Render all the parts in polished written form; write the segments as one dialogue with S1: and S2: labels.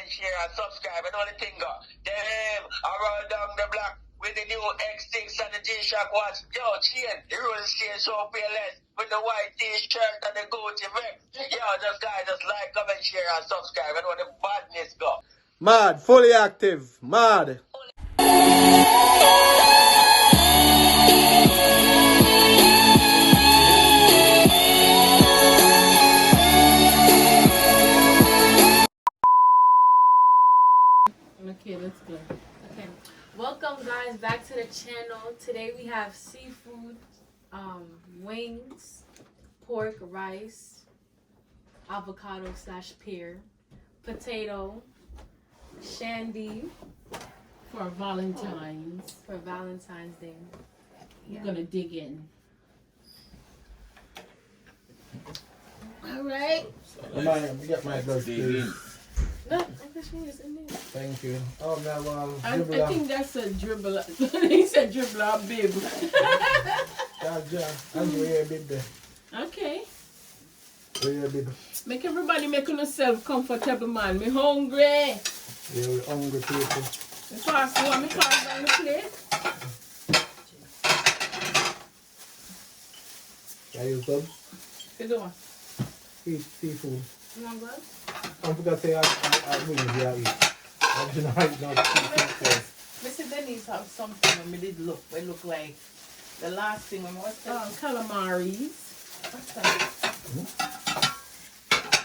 S1: share, and subscribe. And only thing go, them around down the block with the new X6 and the G-Shock watch. Yo, chain, the rules change so fearless with the white t-shirt and the Gucci vest. Yo, just guys, just like, comment, share, and subscribe. And when the badness go.
S2: Mad, fully active, mad.
S3: Okay, let's go. Okay, welcome guys back to the channel. Today we have seafood, wings, pork, rice, avocado / pear, potato, shandy
S4: For Valentine's.
S3: for Valentine's Day.
S4: You're gonna dig in. Alright.
S2: You get my blood, please.
S3: No, English is in there.
S2: Thank you. Oh, now,
S4: I think that's a dribble. He said dribble or bib.
S2: I'm way a bit there.
S4: Okay.
S2: Way a bit.
S4: Make everybody make yourself comfortable, man. Me hungry.
S2: Yeah, we're hungry people.
S4: Me pass one, me pass down the plate.
S2: Can you subs?
S4: You do what?
S2: Eat seafood.
S3: You want gloves?
S2: I forgot to say I wings here eat. I should not eat no seafood.
S4: Mr. Dennis have something when me did look. It look like the last thing when what's that? Calamaris. What's that?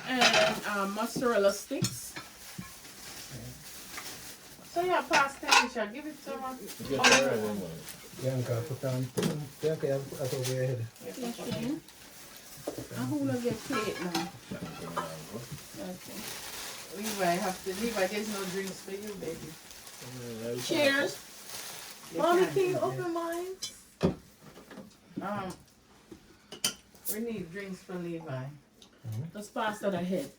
S4: And mozzarella sticks. So yeah, pass Tanisha. Give it to her.
S2: Bianca, put on. Bianca, you have to put that over your head.
S4: Yes, ma'am. And who will get plate now? Okay. Levi, there's no drinks for you, baby. Cheers.
S3: Mommy, can you open mine?
S4: We need drinks for Levi. Let's pass that ahead.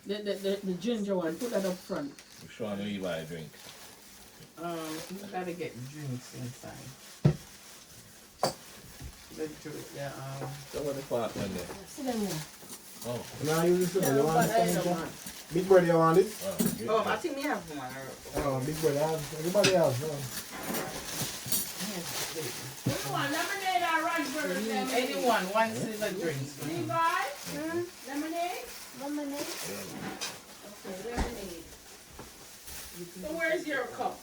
S4: The ginger one, put that up front.
S5: I'm showing Levi a drink.
S4: You gotta get drinks inside.
S5: So what the fuck one there?
S4: Sit down here.
S5: Oh.
S2: Now you listen. You want
S4: But I
S2: this?
S4: don't want.
S2: Big brother, you want this?
S5: Oh,
S6: I think we have one.
S2: Oh, big brother, everybody else.
S4: Lemonade or raspberry? Anyone wants a drink. Levi? Lemonade?
S3: Lemonade.
S4: Okay, lemonade. So where's your cup?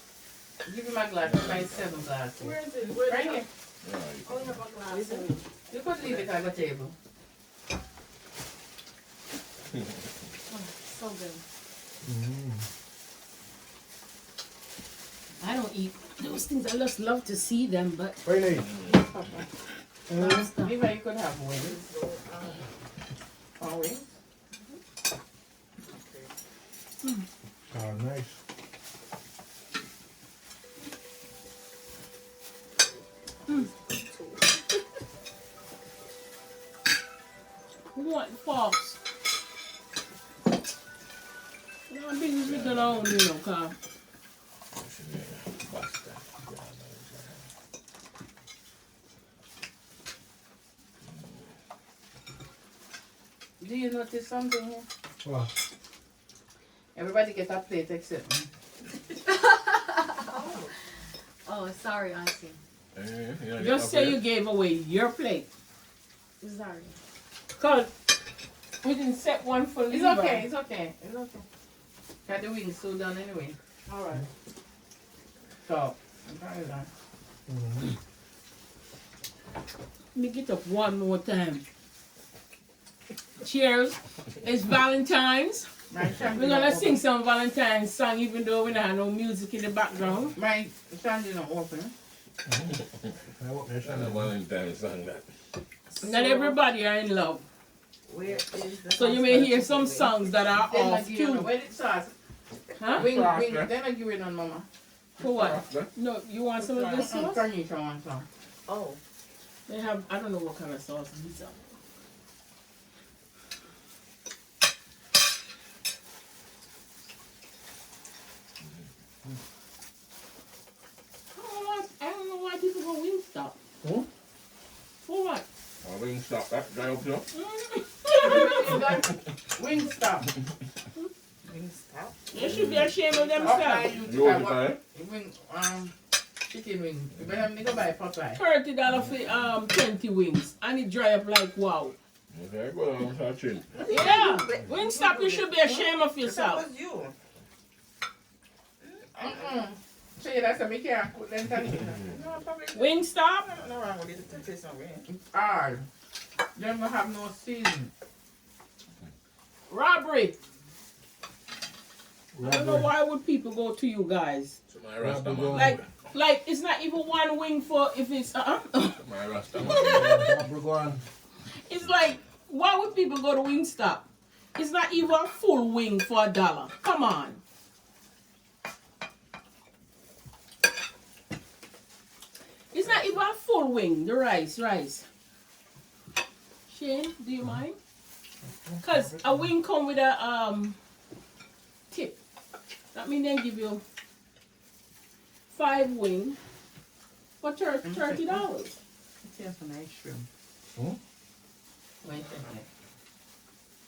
S4: Give me my glass. My 7 glasses. Where is it? Right here.
S3: Oh, you have a glass.
S4: You could leave it at the table.
S3: So good.
S4: I don't eat those things. I just love to see them, but
S2: Where you need?
S4: Levi, you could have wings. Oh, wings?
S2: Oh, nice.
S4: Who want forks? No business we can own, you know, car. Do you notice something here?
S2: What?
S4: Everybody get a plate except me.
S3: Oh, sorry, Auntie.
S4: Just say you gave away your plate.
S3: Sorry.
S4: Because we didn't set one for Levi. It's okay, it's okay. Got the wings so done anyway. Alright. So, I'm trying that. Let me get up one more time. Cheers. It's Valentine's. We're gonna sing some Valentine's song even though we don't have no music in the background. My shandy not open.
S2: I want my
S5: And
S2: shot.
S5: the Valentine's song that.
S4: Not everybody are in love.
S6: Where is the
S4: So you may hear some songs that are off cue.
S6: Where did sauce?
S4: Huh?
S6: Wing, then I give it on mama.
S4: For what? No, you want some of this sauce?
S6: Carnation want some.
S3: Oh.
S4: They have, I don't know what kind of sauce these are. I don't know why people go Wingstop.
S2: Hmm?
S4: For what?
S5: Oh, we can stop that guy up here.
S6: Wingstop. Stop.
S4: They should be ashamed of themselves.
S5: You want to buy?
S6: Wing, chicken wing. You better go buy Popeye.
S4: $30 for 20 wings, and it dry up like wow.
S5: Okay, go on, touching.
S4: Yeah, Wingstop, you should be ashamed of
S6: That
S4: yourself.
S6: was you. So yeah, that's a me can't cook them tell you. No, probably.
S4: Wingstop,
S6: No wrong with it. It tastes no way. It's hard. Them don't have no season.
S4: robbery. I don't know why would people go to you guys.
S5: So my Rasta man.
S4: Like it's not even one wing for if it's
S5: My Rasta man.
S4: It's like why would people go to Wingstop? It's not even a full wing for $1. Come on. It's not even a full wing. The rice. Shane, do you mind? Cause a wing come with a tip. That means they give you 5 wing for $30.
S6: It tastes a nice shrimp. Wait a second.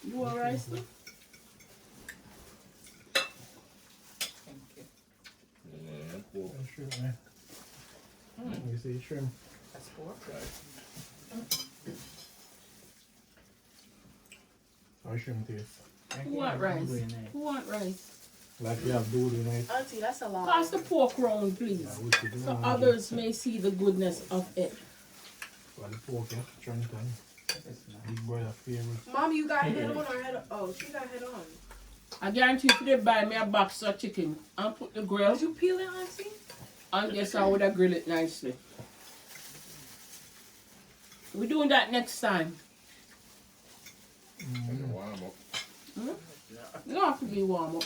S4: You want rice too?
S6: Thank you.
S5: Yeah, cool.
S2: Shrimp, man. You see shrimp?
S6: That's pork.
S2: How shrimp taste?
S4: Who want rice? Who want rice?
S2: Like we have doodle night.
S3: Auntie, that's a lot.
S4: Pass the pork round, please, so others may see the goodness of it.
S2: For the pork, yeah. Trenton. Big brother favorite.
S3: Mom, you got head on or head on? Oh, she got head on.
S4: I guarantee if they buy me a box of chicken and put the grill,
S3: Did you peel it, Auntie?
S4: and guess I would have grilled it nicely. We're doing that next time.
S5: Warm up.
S4: You don't have to be warm up.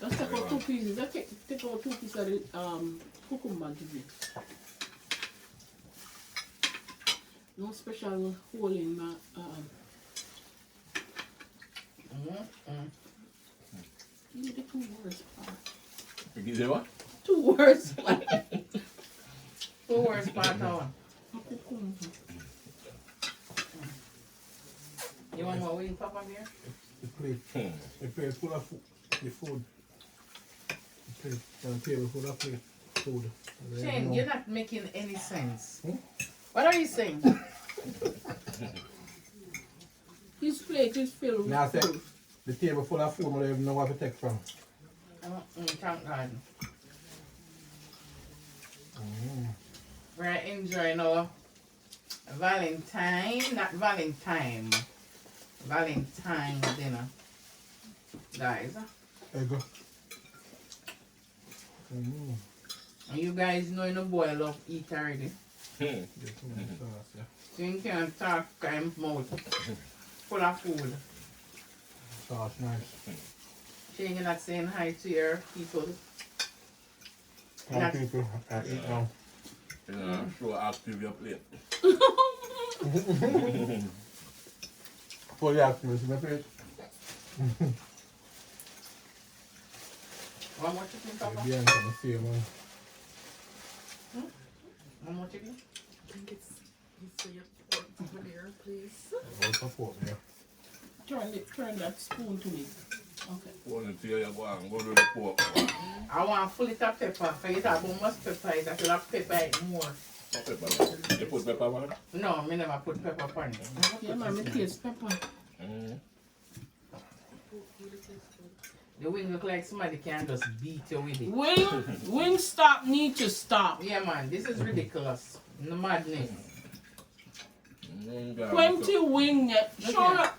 S4: Let's take out 2 pieces. Let's take out 2 pieces of the cucumber give you. No special hole in my give me the 2 words part.
S5: You say what?
S4: 2 words like
S6: 2 words part on.
S4: cucumber.
S6: You want more wing pop on here?
S2: The plate full of the food. The table full of food.
S6: Shane, you're not making any sense.
S4: What are you saying? His plate is filled
S2: Now I
S4: with
S2: said,
S4: food.
S2: the table full of food, I don't even know what to take from.
S6: Thank God. We're enjoying our Valentine dinner. Guys.
S2: There you go.
S6: And you guys know you know boy love eat already.
S2: Get some sauce, yeah.
S6: So you can talk kind mouth full of food.
S2: Sauce, nice.
S6: Shane, you're not saying hi to your people.
S2: How people eat now.
S5: You know, show active your plate.
S2: Fully active, my plate.
S6: One more chicken, Papa?
S2: Yeah, I'm gonna see man.
S6: One more chicken?
S3: I think it's your pork over there, please.
S2: All support, yeah.
S4: Turn that spoon to me. Okay.
S5: Go to your go and go to the pork.
S6: I want full of pepper. So you talk about much pepper, I should have pepper it more.
S5: Not pepper. You put pepper on it?
S6: No, I never put pepper on it.
S4: Yeah, man, it tastes pepper.
S6: The wing look like somebody can just beat you with it.
S4: Wingstop need to stop.
S6: Yeah, man, this is ridiculous. No madness.
S4: 20 wing net.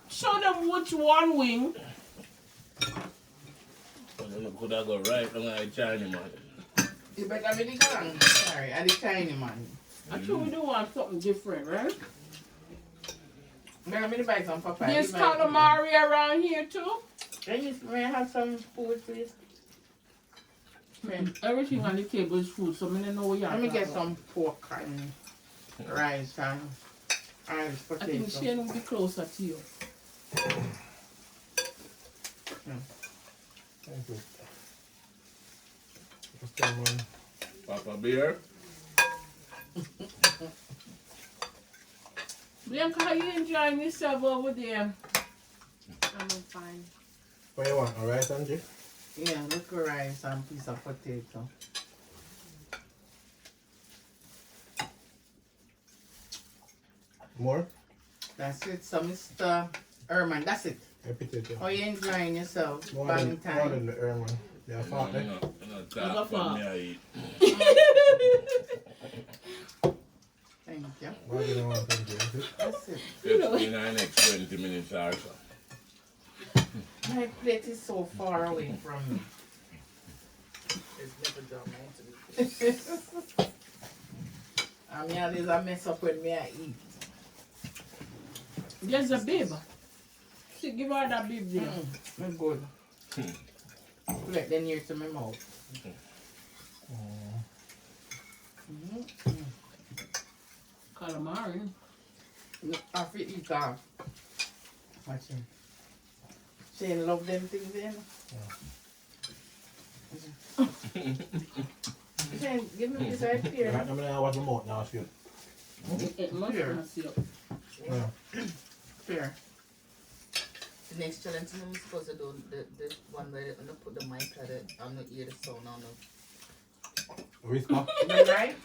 S4: Show them which one wing.
S5: Could I go right on my China man?
S6: You better be the gang. Sorry, I'm the Chinese man.
S4: Actually, we do want something different, right?
S6: Let me buy some papaya.
S4: There's calamari around here too.
S6: May I have some food, please?
S4: Everything on the table is food, so I don't know what you have.
S6: Let me get some pork and rice and Irish
S4: I think
S6: potato.
S4: Shane will be closer to you.
S2: Thank you. Just come on.
S5: Papa beer.
S4: Bianca, how you enjoying yourself over there?
S3: I'm fine.
S2: What you want? A rice and chicken?
S6: Yeah, little rice and piece of potato.
S2: More?
S6: That's it. So, Mr. Herman, that's it.
S2: A potato.
S6: How you enjoying yourself?
S2: More
S6: Banging
S2: than, more
S6: time.
S2: than the Herman. They are fat, eh?
S5: Talk for me, I eat.
S6: Thank you.
S2: More than the one thing, yeah.
S6: That's it.
S5: It's in the next 20 minutes or so.
S6: My plate is so far away from me. It's never done. I mean, always a mess up when me I eat.
S4: There's a babe. She give her that babe there.
S6: I'm good. Let them near to my mouth.
S4: Calamari.
S6: I have to eat that. Watch him. Shane love them things then. Shane, give me this right
S2: Right,
S6: here.
S2: I mean, I was remote now, see.
S4: It must
S6: Here.
S4: not see up.
S2: Yeah.
S6: Here.
S7: The next challenge I'm supposed to do the one where I'm gonna put the mic at it. I'm gonna hear the sound on it.
S2: Whisper.
S6: Is that right?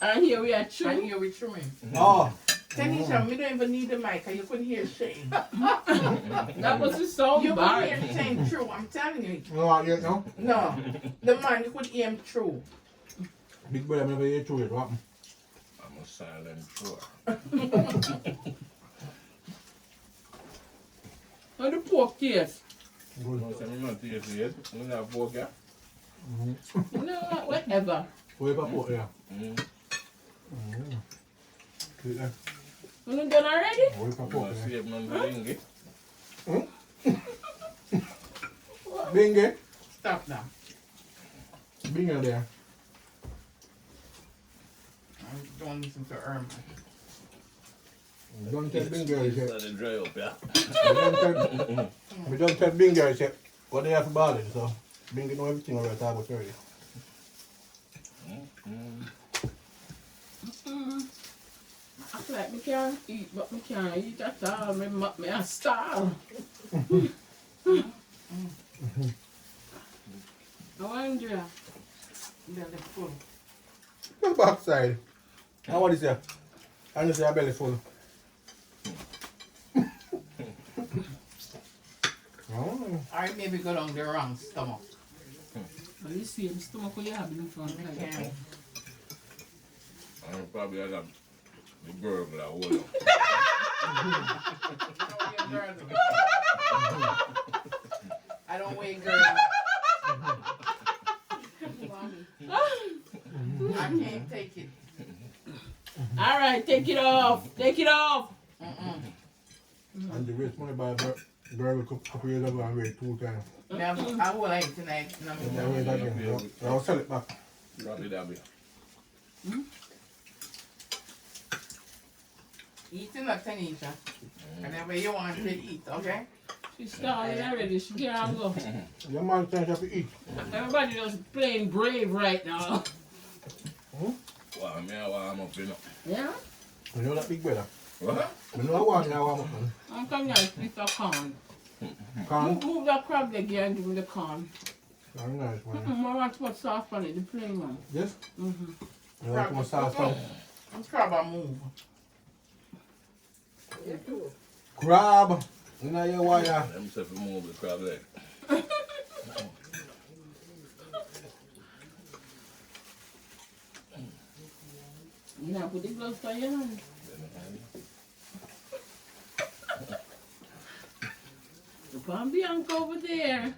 S4: And here we are
S6: And
S4: chewing.
S6: here we trimming.
S2: Oh.
S6: Tanisha, we don't even need the mic and you couldn't hear Shane.
S4: That was the sound
S6: You could
S4: bar.
S6: hear Shane true, I'm telling you.
S2: You know what you know?
S6: No. The man, you could hear him true.
S2: Big brother never hear through it, what?
S5: I'm a silent drawer.
S4: And the pork taste.
S2: Good.
S5: No, I'm not tasty yet. I'm going to have pork, yeah?
S2: Mm-hmm.
S4: No, whatever.
S2: Where you put yeah?
S5: Mm.
S2: Mm-hmm. See that?
S4: You done already?
S2: Where you
S5: I'm
S2: put
S5: going to
S2: yeah?
S5: save none of the
S2: Bingy?
S6: Stop now.
S2: Bingy there.
S6: I don't listen to Irma.
S2: Don't tell Bingy, say.
S5: Let it dry up, yeah?
S2: We don't tell Bingy, say, what they have to bother, so Bingy know everything about talk about already.
S4: I feel like me can't eat, but me can't eat at all. Me a starve. I wonder.
S6: Belly full.
S2: Go backside. Now what is that? I just say your belly full. Oh.
S6: I maybe go down the wrong stomach.
S4: Well, you see the stomach what you have in front of
S6: I
S4: you.
S6: can't.
S5: I probably had the burglar hold on.
S6: I don't weigh girl. I can't take it.
S4: All right, take it off. Take it off.
S2: And the waste money by a girl a couple years ago and weighed 2 times.
S6: I will eat tonight. No,
S2: And I weighed again. I'll sell it back.
S5: Probably that be.
S6: Eat enough, Tanisha. Whenever you want to eat, okay?
S4: She's starting already. She can't go.
S2: Your man trying to have to eat.
S4: Everybody just playing brave right now.
S5: Wow, me I warm up, you know.
S4: Yeah?
S2: You know that big brother?
S5: What?
S2: You know I want now warm up, man.
S4: I'm coming out with a corn.
S2: Can't?
S4: Move that crab leg here and give me the corn.
S2: Very nice, man.
S4: I want to put sauce on it, the plain one.
S2: Yes?
S4: Mm-hmm.
S2: You want more sauce on it?
S6: I'm crab and move.
S2: Crab! You know your wire.
S5: Them say to move the crab leg.
S4: You know, put the gloves on your hand. Look on Bianca over there.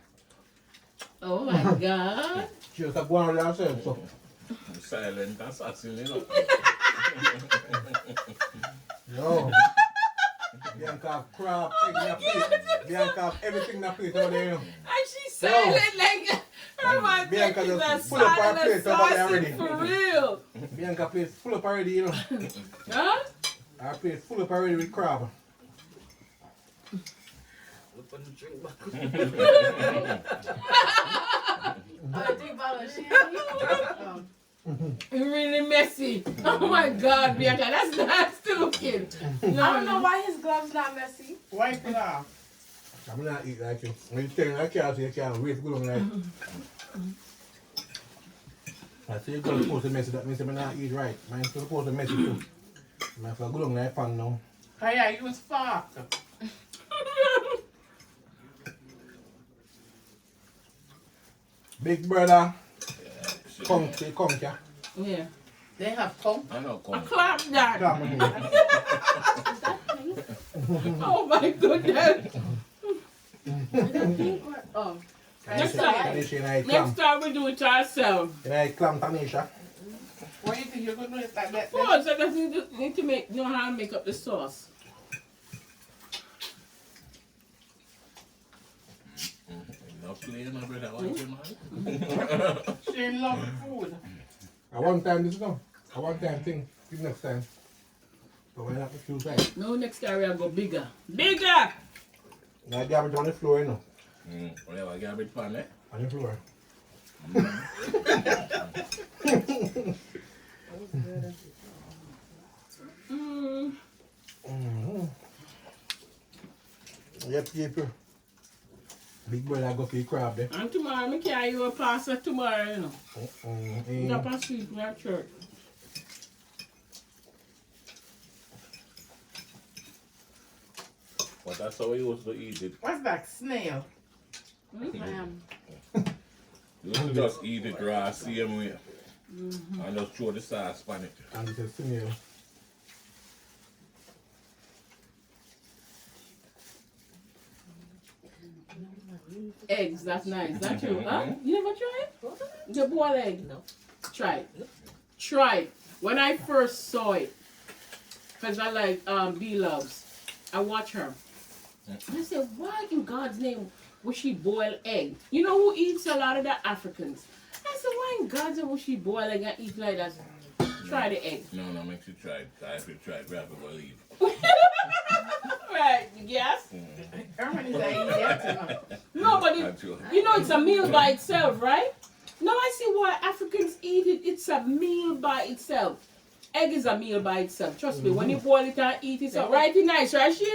S4: Oh my God.
S2: She was going on herself, so.
S5: Silent assassin, you know.
S2: No. Bianca have crab, egg in the plate. Bianca have everything in the plate over there, you know.
S4: And she's silent like her man
S2: Bianca
S4: is a
S2: just full up her plate
S4: silent
S2: over there already.
S4: sausage for real.
S2: Bianca plate full up already, you know.
S4: Huh?
S2: Her plate full up already with crab.
S7: Open the drink back.
S6: Drink bottle, she
S4: It's really messy. Oh my God, Bianca, that's nasty looking. No,
S3: I don't know why his gloves not messy.
S6: Wipe it off.
S2: I'm not eat like you. When you tell like you can't wait to go on like. I say you're supposed to mess it up, means I'm not eat right. Mine's supposed to mess it too. I'm not going to go on like pan now.
S6: Hey, I use fork.
S2: Big brother, come here.
S4: Yeah.
S6: They have come.
S5: I know,
S4: A
S5: come.
S4: clap that.
S2: Come here.
S4: Oh my goodness.
S3: Oh.
S4: Next time.
S2: Tanisha, and I
S4: Next
S2: clam.
S4: time we do it ourselves.
S2: And I clam, Tanisha.
S6: What do you think you're going to do it like that?
S4: Oh, so that you need to know how to make up the sauce.
S5: Enough clean, my brother. What you man?
S6: She love food.
S2: I one time this no. I one time thing. Give next time. But why not a few times?
S4: No, next time we'll go bigger. Bigger!
S2: Now garbage on the floor, you know.
S5: Whatever, garbage pan, eh?
S2: On the floor.
S4: Mm.
S2: Yep, people. Big brother go for the crab there.
S4: And tomorrow, I carry you a pasta tomorrow, you know. We got a sweet in our church.
S5: But that's how we used to eat it.
S6: What's that? Snail.
S3: I am.
S5: You used to just eat it raw, same way. And just throw the sauce on it.
S2: And it's a snail.
S4: Eggs, that's nice. That's true, huh? You never tried it? The boiled egg?
S7: No.
S4: Try it. Try it. When I first saw it, because I like B Loves, I watch her. And I said, why in God's name would she boil egg? You know who eats a lot of the Africans? I said, why in God's name would she boil egg and eat like that? Try the egg.
S5: No, makes you try it. If you try it, grab it, we'll leave.
S4: Right, yes?
S6: Everybody's like, yes.
S4: No, but you know it's a meal by itself, right? No, I see why Africans eat it. It's a meal by itself. Egg is a meal by itself. Trust me, when you boil it and eat it, it's right nice, right, Shane?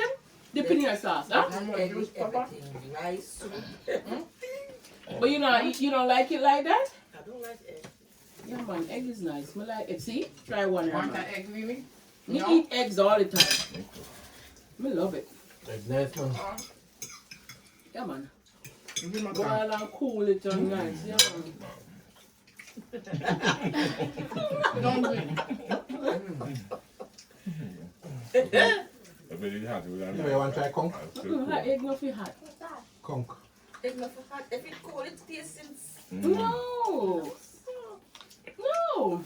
S4: Dip in your sauce, huh?
S7: Egg with everything. Rice, soup.
S4: But you don't like it like that?
S7: I don't like egg.
S4: Yeah, man, egg is nice. I like it. See? Try one.
S6: Want
S4: Man.
S6: that egg, Lily?
S4: Me
S6: No?
S4: eat eggs all the time. I love it.
S2: Like nice man.
S4: Yeah, man.
S6: Give me my
S4: Boil
S6: car.
S4: and cool it and nice. Yeah, man.
S6: Don't win.
S5: If it is hot, we're going
S2: You want to try conch?
S4: Hot egg not feel hot.
S2: Conch.
S7: Egg not for hot. If it cold, it tastes
S4: No. No.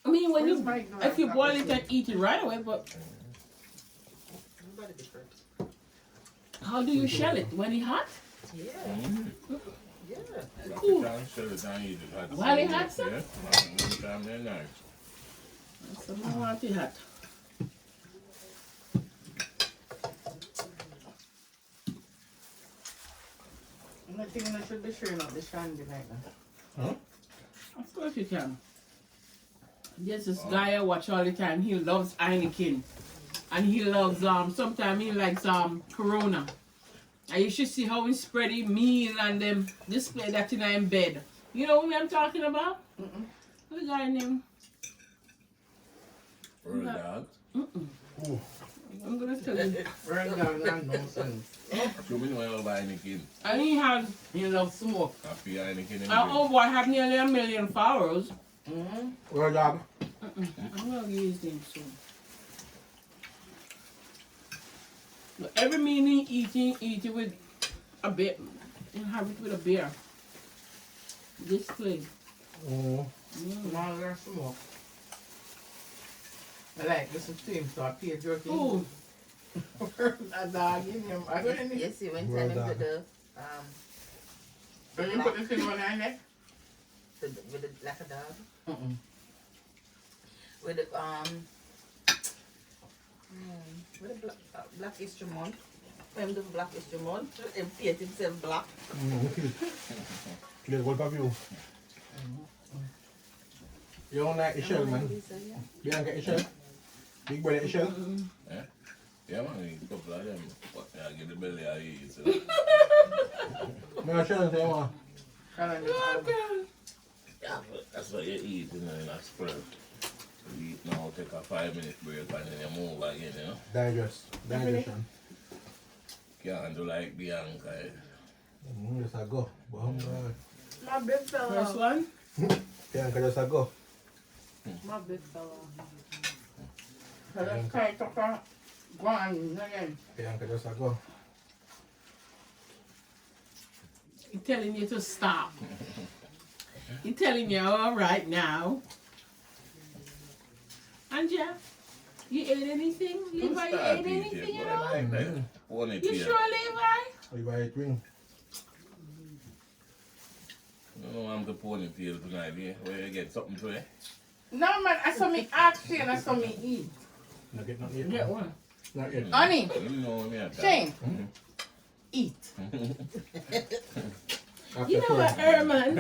S4: I mean, when
S6: Where's
S4: you,
S6: my glass?
S4: if you boil it and eat it right away, but
S7: Everybody different.
S4: how do you shell it? When it's hot?
S7: Yeah. Yeah.
S4: Cool.
S5: While
S4: it hot, sir?
S5: Yeah. Time they're nice.
S4: So I want it hot.
S6: I'm not thinking I should be sure not the shandy like that.
S4: Of course you can. There's this guy I watch all the time. He loves Heineken. And he loves, sometimes he likes Corona. And you should see how he spread his meal and them display that in his bed. You know what I'm talking about? What's the guy name?
S5: For a dog.
S4: I'm going to tell you.
S6: Burn down that nonsense.
S5: So we know I love Heineken.
S4: And he has,
S6: You love smoke.
S5: I feel Heineken in
S4: oh boy, I have nearly 1 million followers.
S2: Well, dog.
S4: I'm going to use him soon. But every meal he eat it with a beer. You have it with a beer. Display.
S6: Now there's smoke. I like this is steam, so I pay jerky.
S4: Oh,
S6: A dog in him. I don't need.
S7: Yes, see, when
S2: Well
S7: time
S2: done.
S7: with the
S6: When you put this in one eye neck?
S7: with the black dog. With the with the black instrument. When the black instrument, and paint himself black.
S2: Clear gold of you. You don't like the shell, man? Bianca, the shell? Big brother, the shell?
S5: Yeah, man, I eat a couple of them. But I get the belly I eat. So.
S2: No, shell, say, man.
S5: Yeah, that's what you eat, you know, in a spur. You eat now, take a 5-minute break, and then you move again, you know.
S2: Digestion.
S5: Can't do like Bianca.
S2: Just a go. Boom, God.
S3: My big fella.
S4: First one.
S2: Bianca, just a go.
S3: My big fella.
S6: Let's try to go on again.
S2: Bianca, just a go.
S4: He's telling you to stop. He's telling you, all right now. Anja, you ate anything? Levi, you ate anything at all? You sure, Levi?
S2: Levi, eat ring.
S5: No, I'm the ponytail tonight, yeah. Where you get something to it?
S6: No, man, I saw me ask Shane, I saw me eat.
S2: Not get nothing yet.
S4: Get one.
S2: Not yet.
S6: Honey,
S5: You know me at that.
S6: Shane, eat.
S2: After
S4: You know
S2: 12.
S4: what, Herman?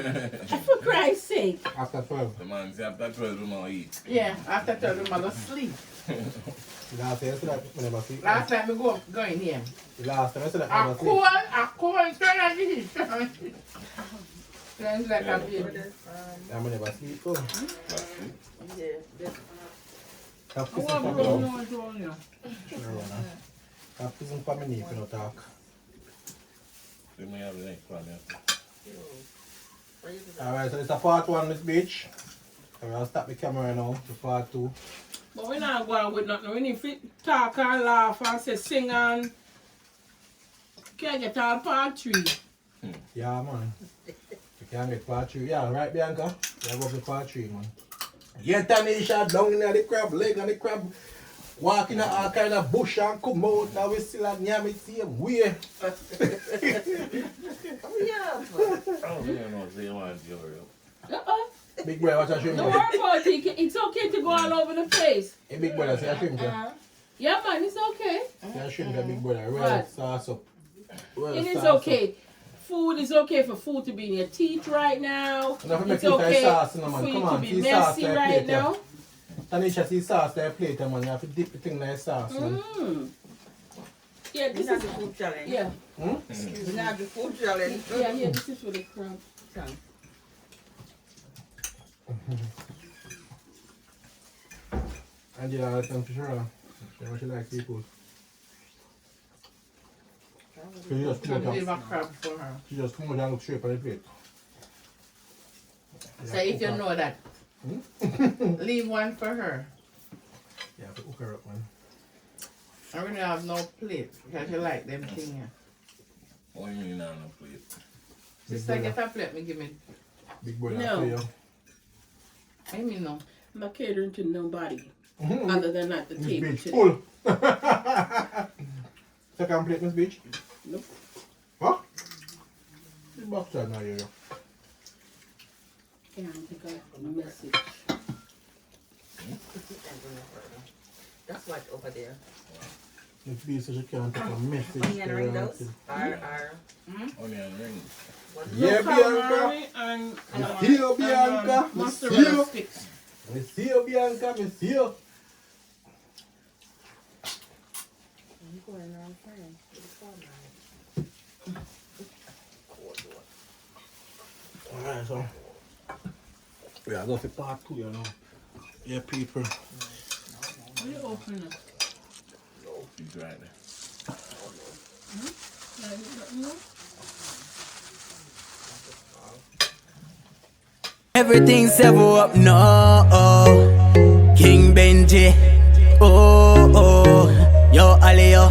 S4: For Christ's sake.
S2: After 12.
S5: The man say after 12 we might eat.
S6: Yeah, after 12 we must sleep.
S2: Last time I said that we never sleep.
S6: Last time we go in here.
S2: Last time I said that we
S6: I
S2: never sleep.
S6: cold, turn on the heat. Sounds like a baby.
S2: I never sleep. Oh.
S7: Yeah.
S2: Have
S4: I
S2: kissing
S4: want
S2: for
S4: to
S2: me.
S4: know what's wrong here.
S2: Have kissing for me if you don't talk.
S5: We may have the next one, yeah.
S2: Alright, so it's a part 1 this beach. I'll stop the camera now for part 2.
S4: But we're not going with nothing. We need to talk and laugh and say sing and can't get all part 3.
S2: Yeah, man. You can get part 3. Yeah, right, Bianca? Yeah, go for part 3, man. Yeah, Tanisha down in the crab leg and the crab walking in all kind of bush and come out. Now we still at Nyami same way.
S5: Oh, you know, so you want to
S4: Uh-oh.
S2: Big brother, watch a shrimp.
S4: Don't worry about it. It's okay to go all over the place.
S2: Hey, big brother, say a shrimp. Yeah,
S4: Yeah, man, it's okay.
S2: say a shrimp, big brother. Well,
S4: Right.
S2: sauce up. Well,
S4: It is
S2: sauce
S4: okay. Food is okay for food to be in your teeth right now.
S2: up. Enough to make
S4: It's
S2: it like
S4: okay
S2: sauce, no, man.
S4: for you
S2: Come
S4: to
S2: on,
S4: be
S2: see sauce
S4: messy
S2: there,
S4: right
S2: plate, yeah.
S4: now.
S2: Tanisha, see sauce there, plate, man. You have to dip the thing like sauce, man.
S4: Mm. Yeah, this is
S7: food challenge.
S4: yeah,
S7: We not the food challenge.
S4: yeah. This is for the crab.
S2: Angela, let's come to sure. She like seafood. She just come out
S6: Leave a
S2: and
S6: crab for her.
S2: she just come out and look straight on the plate.
S6: So if you know that, leave one for her.
S2: Yeah, to hook her up, man.
S6: I really have no plate because you like them things.
S5: What do you mean on a plate?
S6: Sister, get a plate, me give me.
S2: Big boy,
S4: No.
S2: for you.
S6: I mean no.
S4: I'm not catering to nobody other than at the
S2: Miss
S4: table
S2: Beach,
S4: today.
S2: full. Second plate, Miss Beach.
S4: Nope.
S2: What? The box are not here.
S4: Yeah, I think I have a message.
S7: That's what over there.
S2: Miss Beach says she can't take a message.
S7: Onion ring those?
S5: Onion rings.
S2: Yeah,
S4: No
S2: Bianca.
S4: calamari and
S2: Miss you, Bianca. Miss
S4: mozzarella
S2: you.
S4: sticks.
S2: Miss you, Bianca. Miss you.
S7: I'm going around praying.
S2: Alright, so we are going for part 2, you know. Yeah, people.
S4: Will you open it?
S5: He's right there.
S8: Everything's ever up now. King Benji. Oh, yo, Alio.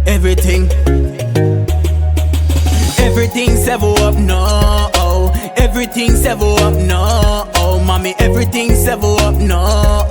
S8: Everything. Everything's ever up now. Everything's ever up now. Mommy, everything's ever up now.